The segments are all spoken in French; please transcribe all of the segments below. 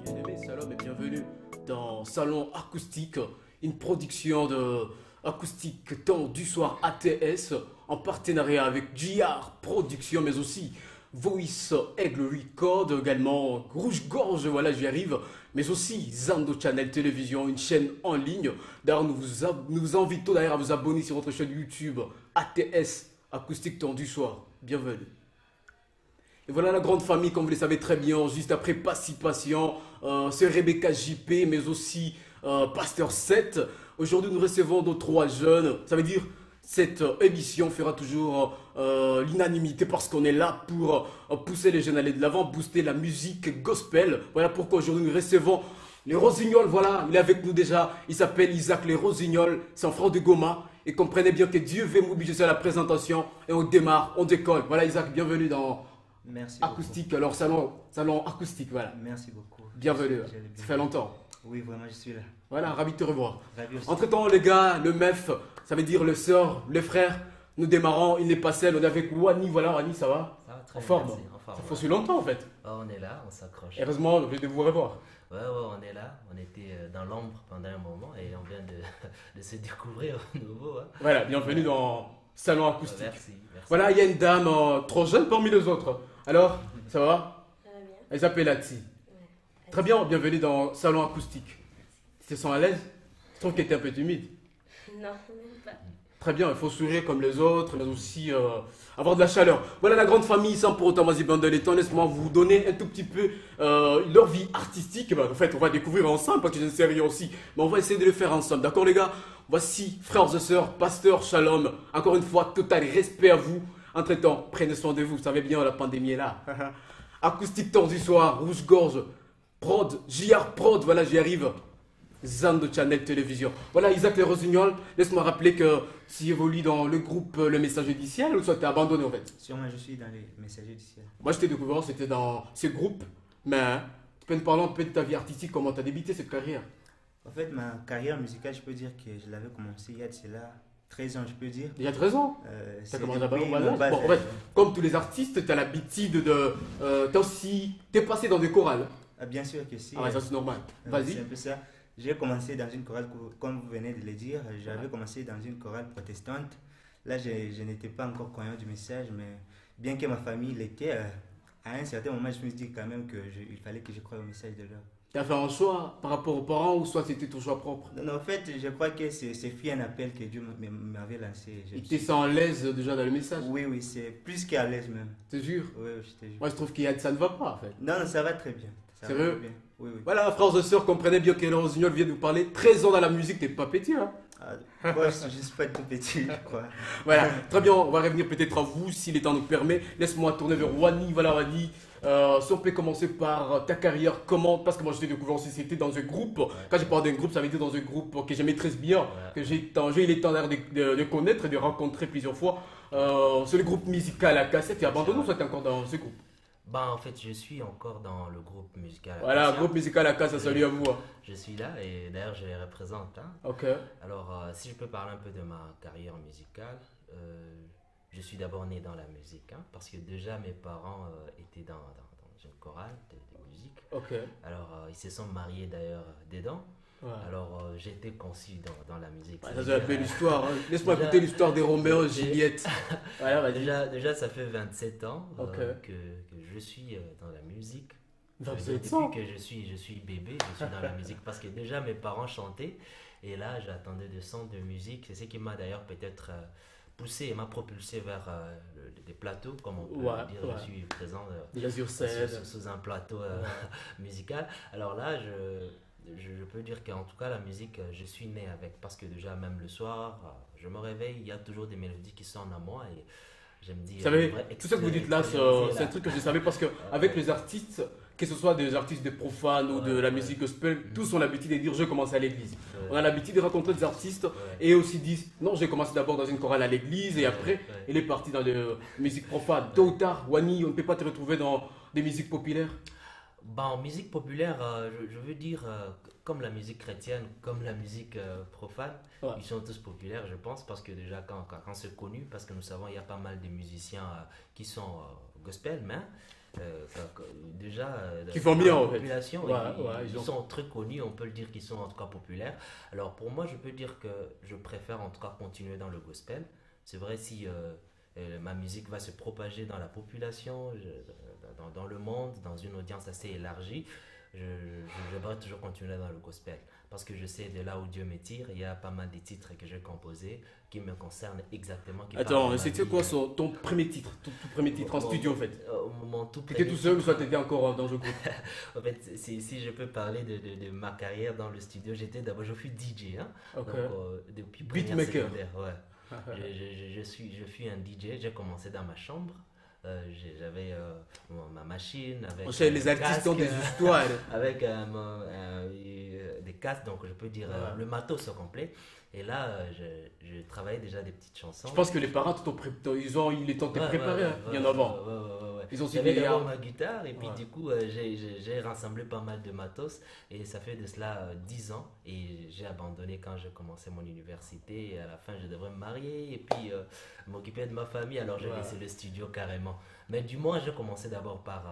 Bien-aimé Salom et bienvenue dans Salon Acoustique, une production de Acoustique Temps du Soir ATS en partenariat avec JR Productions mais aussi Voice Aigle Record, également Rouge Gorge, voilà j'y arrive, mais aussi Zando Channel Télévision, une chaîne en ligne. D'ailleurs nous vous invitons d'ailleurs à vous abonner sur notre chaîne YouTube ATS Acoustique Temps du Soir. Bienvenue. Et voilà la grande famille, comme vous le savez très bien, juste après Participation, c'est Rebecca JP, mais aussi Pasteur 7. Aujourd'hui, nous recevons nos 3 jeunes. Ça veut dire cette émission fera toujours l'unanimité parce qu'on est là pour pousser les jeunes à aller de l'avant, booster la musique gospel. Voilà pourquoi aujourd'hui nous recevons les Rossignols. Voilà, il est avec nous déjà. Il s'appelle Isaac les Rossignols. C'est un frère de Goma. Et comprenez bien que Dieu veut m'obliger à la présentation. Et on démarre, on décolle. Voilà Isaac, bienvenue dans... Merci Acoustique, beaucoup. Alors salon acoustique, voilà. Merci beaucoup. Bienvenue, ça fait longtemps. Oui, vraiment, je suis là. Voilà, ravi de te revoir. Ravi aussi. Entre temps, les gars, le MEF, ça veut dire le sœur, les frères, nous démarrons, il n'est pas seul, on est avec Wani, voilà, Wani, ça va? Ça va très en bien, forme. merci, en forme. Ça fait aussi longtemps en fait. Oh, on est là, on s'accroche. Heureusement, je vais de vous revoir. Ouais, on est là. On était dans l'ombre pendant un moment et on vient de se découvrir à nouveau. Hein. Voilà, bienvenue dans Salon Acoustique. Merci. Voilà, il y a une dame trop jeune parmi les autres. Alors, ça va? Ça va bien. Elle s'appelle Ati. Ouais. Très bien, bienvenue dans Salon Acoustique. Tu te sens à l'aise? Je trouve qu'elle était un peu timide. Non, même pas. Très bien, il faut sourire comme les autres, mais aussi avoir de la chaleur. Voilà la grande famille, sans pour autant vas-y de l'étang. Laisse-moi vous donner un tout petit peu leur vie artistique. Ben, en fait, on va découvrir ensemble, parce que je ne sais rien aussi. Mais on va essayer de le faire ensemble. D'accord les gars? Voici, frères et sœurs, pasteur, shalom. Encore une fois, total respect à vous. Entre-temps, prenez soin de vous. Vous savez bien, la pandémie est là. Acoustique Temps du Soir, Rouge Gorge, Prod, JR Prod, voilà, j'y arrive. Zando Channel Télévision. Voilà, Isaac les Rossignols, laisse-moi rappeler que tu évolues dans le groupe Le Messager du Ciel ou soit tu es abandonné en fait? Sûrement, je suis dans les messagers du ciel. Moi, je t'ai découvert, c'était dans ce groupe, mais tu peux nous parler un peu de ta vie artistique, comment tu as débuté cette carrière? En fait, ma carrière musicale, je peux dire que je l'avais commencé il y a de cela 13 ans, je peux dire. Il y a 13 ans? C'est T'as commencé à depuis bas mon bas Bon, en âge. fait, comme tous les artistes, tu as l'habitude de. T'es passé dans des chorales. Ah, bien sûr que si. Ah ouais, ça c'est normal. C'est Vas-y. un peu ça. J'ai commencé dans une chorale, comme vous venez de le dire, j'avais commencé dans une chorale protestante. Là, je n'étais pas encore croyant du message, mais bien que ma famille l'était, à un certain moment, je me suis dit quand même qu'il fallait que je croie au message de l'heure. Tu as fait un choix par rapport aux parents ou soit c'était ton choix propre? Non, en fait, je crois que c'est fut un appel que Dieu m'avait lancé. Il te sent à l'aise déjà dans le message? Oui, c'est plus qu'à l'aise même. T'es sûr? Oui, je te jure. Moi je trouve qu'il y a ça ne va pas en fait. Non, non, ça va très bien. Ça va Sérieux? très bien. Oui, oui. Voilà, frères et sœurs, comprenez bien que les Rossignols vient de vous parler. 13 ans dans la musique, t'es pas petit, hein? Moi, je suis juste pas tout petit, je crois. Voilà, très bien, on va revenir peut-être à vous si le temps nous permet. Laisse-moi tourner vers Wani. Voilà, Wani. Si on peut commencer par ta carrière, comment? Parce que moi je t'ai découvert aussi, c'était dans un groupe. Quand je parle d'un groupe, ça veut dire dans un groupe que je maîtrise bien, que j'ai eu le temps de connaître et de rencontrer plusieurs fois. C'est le groupe musical à cassette. Tu es abandonné ou tu es encore dans ce groupe? Bah, en fait, je suis encore dans le groupe musical. Voilà, Acacia. groupe musical à cassette, salut à vous. Hein. Je suis là et d'ailleurs, je les représente. Hein. Ok. Alors, si je peux parler un peu de ma carrière musicale, je suis d'abord né dans la musique, hein, parce que déjà mes parents étaient dans une chorale de musique. Ok. Alors, ils se sont mariés d'ailleurs dedans. Ouais. Alors, j'ai été conçu dans la musique. Ouais, ça c'est une belle histoire. Hein. Laisse-moi écouter l'histoire de Roméo et Juliette. Voilà, vas-y. Déjà, ça fait 27 ans Ok. que je suis dans la musique. 27 ans. Depuis que je suis bébé, je suis dans la musique parce que déjà mes parents chantaient et là j'attendais des sons de musique. C'est ce qui m'a d'ailleurs peut-être poussé et m'a propulsé vers des plateaux, comme on peut le dire. Je suis présent déjà sur scène. sous un plateau musical. Alors là, je peux dire qu'en tout cas la musique, je suis né avec parce que déjà même le soir, je me réveille, il y a toujours des mélodies qui sonnent à moi et je me dis... Vous savez, tout ce que vous dites là, c'est un truc que je savais parce qu'avec les artistes, que ce soit des artistes de profane ou de la musique gospel, tous ont l'habitude de dire je commence à l'église. On a l'habitude de rencontrer des artistes et aussi disent non, j'ai commencé d'abord dans une chorale à l'église et après il est parti dans la musique profane. Tôt ou tard, Wani, on ne peut pas te retrouver dans des musiques populaires. Bah, en musique populaire, je veux dire, comme la musique chrétienne, comme la musique profane, Ouais. ils sont tous populaires, je pense, parce que déjà, quand c'est connu, parce que nous savons, il y a pas mal de musiciens qui sont gospel, mais déjà, Qui font dans bien, la en fait. population, Ouais, ils, ouais, ils sont très connus, on peut le dire qu'ils sont en tout cas populaires. Alors pour moi, je peux dire que je préfère en tout cas continuer dans le gospel. C'est vrai, si ma musique va se propager dans la population, dans le monde, dans une audience assez élargie, j'aimerais toujours continuer dans le gospel. Parce que je sais de là où Dieu me tire, il y a pas mal de titres que j'ai composés qui me concernent exactement. Qui parlent de Attends, ma c'était vie. quoi ton premier titre, ton tout premier titre en Mon- studio en fait? Mon tout T'étais premier tout seul ou titre, soit t'étais encore dans le groupe? en fait, si je peux parler de ma carrière dans le studio, je suis DJ, hein, Ok. donc depuis première Beatmaker. secondaire, ouais. Je suis un DJ, j'ai commencé dans ma chambre, j'avais ma machine avec On sait, les artistes ont des histoires. avec des casques, donc je peux dire Ouais. le matos au complet. Et là, je travaillais déjà des petites chansons. Je pense que les parents, ils ont eu le temps de te Ouais, préparer, ouais, hein, ouais, bien avant. ouais. Ils ont aussi J'avais des d'abord armes. ma guitare et puis Ouais. du coup j'ai rassemblé pas mal de matos et ça fait de cela 10 ans et j'ai abandonné quand j'ai commencé mon université et à la fin je devrais me marier et puis m'occuper de ma famille alors j'ai Ouais. laissé le studio carrément. Mais du moins j'ai commencé d'abord par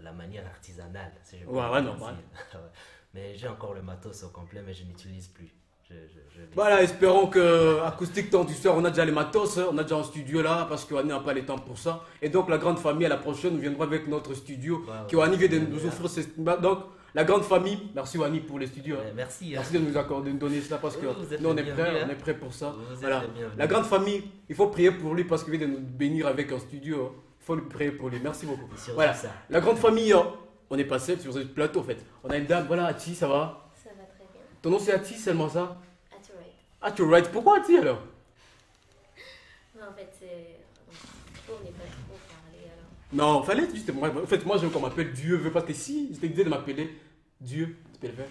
la manière artisanale si je peux Ouais, dire ouais, ainsi. normal. Ouais. Mais j'ai encore le matos au complet mais je n'utilise plus. Je laisse. Voilà, espérons que Acoustique Temps du Soir, on a déjà les matos, hein, on a déjà un studio là, parce qu'Annie n'a pas le temps pour ça. Et donc, la grande famille, à la prochaine, nous viendrons avec notre studio, Ouais, qui ouais. Wani vient de nous Ouais. offrir. Donc, la grande famille, merci Wani pour les studios. Hein. Merci. hein. Merci de nous accorder, de nous donner cela, parce que Oui, vous êtes nous, on les est prêts, bienvenus, on hein. est prêts pour ça. Vous êtes Voilà. les bienvenus. La grande famille, il faut prier pour lui, parce qu'il vient de nous bénir avec un studio. Hein. Il faut lui prier pour lui. Merci beaucoup. C'est surtout Voilà. ça. La grande famille, on est passé sur ce plateau, en fait. On a une dame, voilà, Ati, ça va? Ça va très bien. Ton nom c'est Ati, seulement ça? That's right. Ah, tu right. Pourquoi Ati alors? Non, en fait, c'est. Pour ne pas trop parler alors. Non, fallait juste. En fait, moi, je veux qu'on m'appelle Dieu. Parce que si je t'ai dit de m'appeler Dieu, tu peux le faire.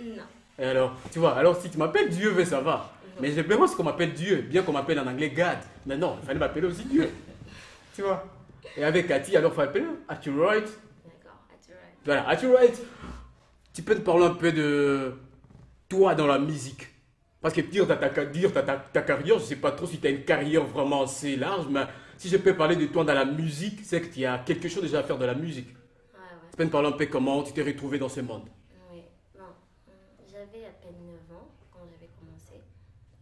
Non. Et alors, tu vois, alors si tu m'appelles Dieu, ça va. Mais j'ai besoin qu'on m'appelle Dieu, bien qu'on m'appelle en anglais God. Mais non, il fallait m'appeler aussi Dieu. Tu vois. Et avec Cathy, alors il faut appeler At you right. D'accord, that's right. Voilà, At you right. Tu peux te parler un peu de toi dans la musique. Parce que dire ta carrière, je sais pas trop si tu as une carrière vraiment assez large, mais si je peux parler de toi dans la musique, c'est que tu as quelque chose déjà à faire de la musique. Ouais, ouais. Tu peux me parler un peu comment tu t'es retrouvé dans ce monde. Oui. Bon, j'avais à peine 9 ans quand j'avais commencé.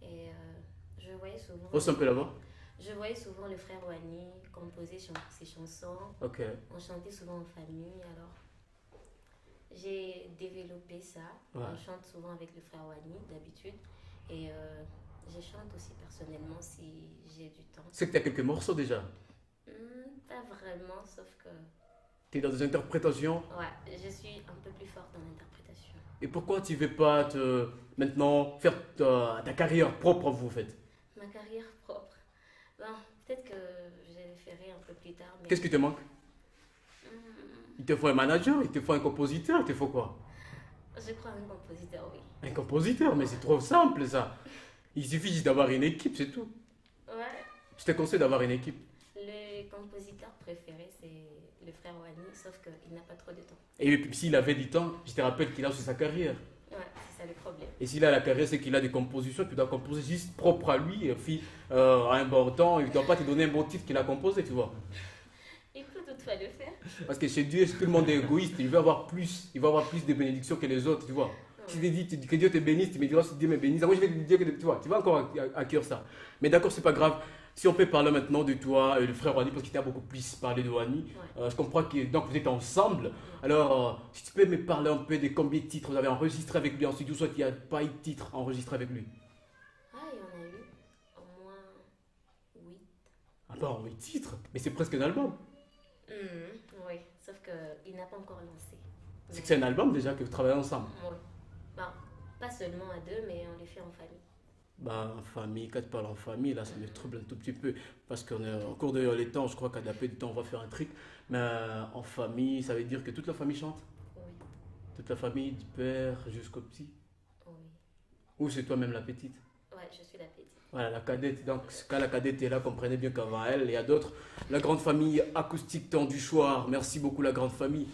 Et je voyais souvent. Pose un peu là-bas. Je voyais souvent le frère Wani composer ses chansons. Ok. On chantait souvent en famille. Alors, j'ai développé ça. Ouais. On chante souvent avec le frère Wani d'habitude. Et je chante aussi personnellement si j'ai du temps. C'est que tu as quelques morceaux déjà. Pas vraiment, sauf que Tu es dans des interprétations. ouais, je suis un peu plus forte dans l'interprétation. Et pourquoi tu ne veux pas maintenant faire ta carrière propre, vous faites? Ma carrière propre. Bon, peut-être que je le ferai un peu plus tard. Mais Qu'est-ce qui te manque? Hmm, Il te faut un manager, il te faut un compositeur, il te faut quoi? je crois un compositeur, oui. Un compositeur, mais c'est trop simple ça. Il suffit juste d'avoir une équipe, c'est tout. Ouais. Je te conseille d'avoir une équipe. Le compositeur préféré, c'est le frère Wani, sauf qu'il n'a pas trop de temps. Et puis s'il avait du temps, je te rappelle qu'il a aussi sa carrière. Ouais, c'est ça le problème. Et s'il a la carrière, c'est qu'il a des compositions qu'il doit composer juste propre à lui, et puis à un bon temps, il ne doit pas te donner un bon titre qu'il a composé, tu vois. Il peut toutefois le faire. Parce que chez Dieu, tout le monde est égoïste, il veut avoir plus de bénédictions que les autres, tu vois. Si tu dis que Dieu te bénisse, tu me diras si Dieu me bénisse. Moi, je vais te dire que tu vas encore acquérir ça. Mais d'accord, c'est pas grave. Si on peut parler maintenant de toi, le frère Wani, parce qu'il t'a beaucoup plus parlé de Wani. Ouais. Je comprends que donc, vous êtes ensemble. Alors, si tu peux me parler un peu de combien de titres vous avez enregistré avec lui en studio, soit il n'y a pas eu de titre enregistré avec lui. Ah, il y en a eu au moins 8. Ah bon, 8 titres. Mais c'est presque un album. Oui, sauf qu'il n'a pas encore lancé. C'est que c'est un album déjà que vous travaillez ensemble. Oui. Bon, pas seulement à deux, mais on les fait en famille. Bah, en famille, quand tu parles en famille, là, ça me trouble un tout petit peu. Parce qu'on est en cours de les temps, je crois qu'à la paix du temps, on va faire un truc. Mais en famille, ça veut dire que toute la famille chante. Oui, Toute la famille, du père jusqu'au petit. oui. Ou c'est toi-même la petite. Ouais, je suis la petite. Voilà, la cadette. Donc, quand la cadette est là, comprenez bien qu'avant elle, il y a d'autres. La grande famille acoustique temps du soir. Merci beaucoup, la grande famille.